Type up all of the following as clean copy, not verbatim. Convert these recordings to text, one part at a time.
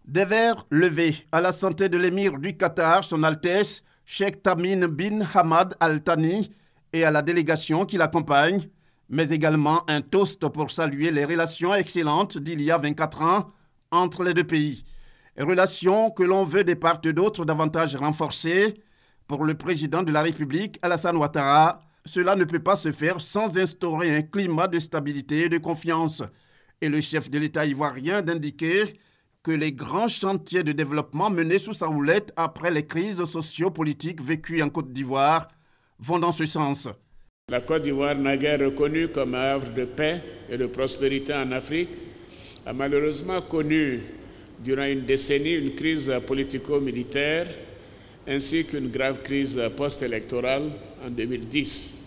Des verres levés à la santé de l'émir du Qatar, son Altesse, Cheikh Tamim bin Hamad Al Thani, et à la délégation qui l'accompagne, mais également un toast pour saluer les relations excellentes d'il y a 24 ans entre les deux pays. Relations que l'on veut de part et d'autre davantage renforcées. Pour le président de la République, Alassane Ouattara, cela ne peut pas se faire sans instaurer un climat de stabilité et de confiance. Et le chef de l'État ivoirien d'indiquer que les grands chantiers de développement menés sous sa houlette après les crises socio-politiques vécues en Côte d'Ivoire vont dans ce sens. La Côte d'Ivoire, naguère reconnue comme un havre de paix et de prospérité en Afrique, a malheureusement connu durant une décennie une crise politico-militaire ainsi qu'une grave crise post-électorale en 2010.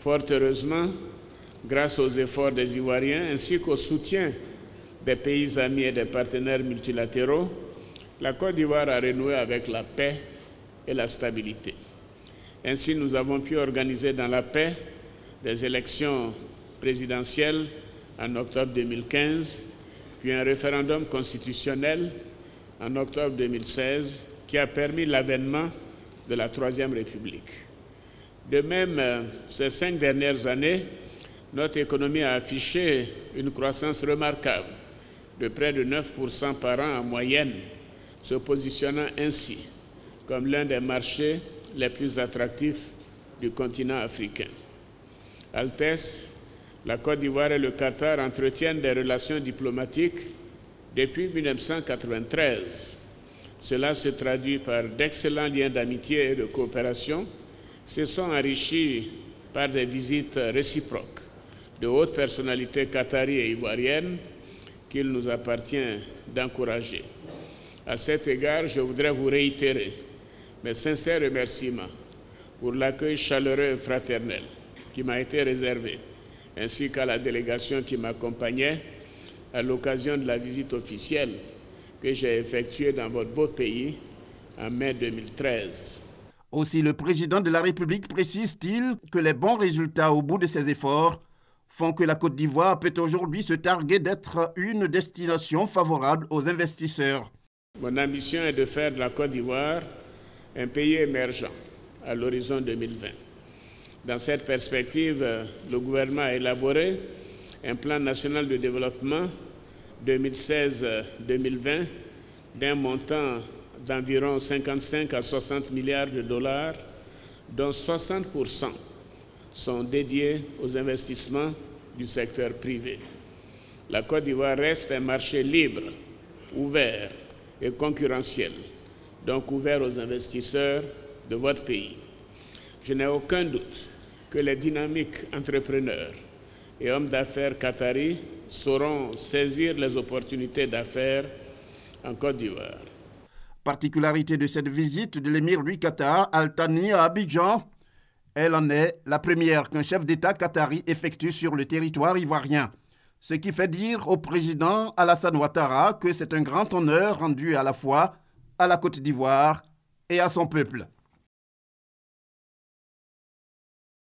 Fort heureusement, grâce aux efforts des Ivoiriens ainsi qu'au soutien des pays amis et des partenaires multilatéraux, la Côte d'Ivoire a renoué avec la paix et la stabilité. Ainsi, nous avons pu organiser dans la paix des élections présidentielles en octobre 2015, puis un référendum constitutionnel en octobre 2016 qui a permis l'avènement de la Troisième République. De même, ces 5 dernières années, notre économie a affiché une croissance remarquable de près de 9% par an en moyenne, se positionnant ainsi comme l'un des marchés les plus attractifs du continent africain. Altesse, la Côte d'Ivoire et le Qatar entretiennent des relations diplomatiques depuis 1993. Cela se traduit par d'excellents liens d'amitié et de coopération, se sont enrichis par des visites réciproques de hautes personnalités qataries et ivoiriennes qu'il nous appartient d'encourager. À cet égard, je voudrais vous réitérer mes sincères remerciements pour l'accueil chaleureux et fraternel qui m'a été réservé, ainsi qu'à la délégation qui m'accompagnait à l'occasion de la visite officielle que j'ai effectuée dans votre beau pays en mai 2013. Aussi, le président de la République précise-t-il que les bons résultats au bout de ses efforts font que la Côte d'Ivoire peut aujourd'hui se targuer d'être une destination favorable aux investisseurs. Mon ambition est de faire de la Côte d'Ivoire un pays émergent à l'horizon 2020. Dans cette perspective, le gouvernement a élaboré un plan national de développement 2016-2020 d'un montant d'environ 55 à 60 milliards de dollars, dont 60% sont dédiés aux investissements du secteur privé. La Côte d'Ivoire reste un marché libre, ouvert et concurrentiel, donc ouvert aux investisseurs de votre pays. Je n'ai aucun doute que les dynamiques entrepreneurs et hommes d'affaires qataris sauront saisir les opportunités d'affaires en Côte d'Ivoire. Particularité de cette visite de l'émir du Qatar, Al Thani, à Abidjan, elle en est la première qu'un chef d'État qatari effectue sur le territoire ivoirien. Ce qui fait dire au président Alassane Ouattara que c'est un grand honneur rendu à la fois à la Côte d'Ivoire et à son peuple.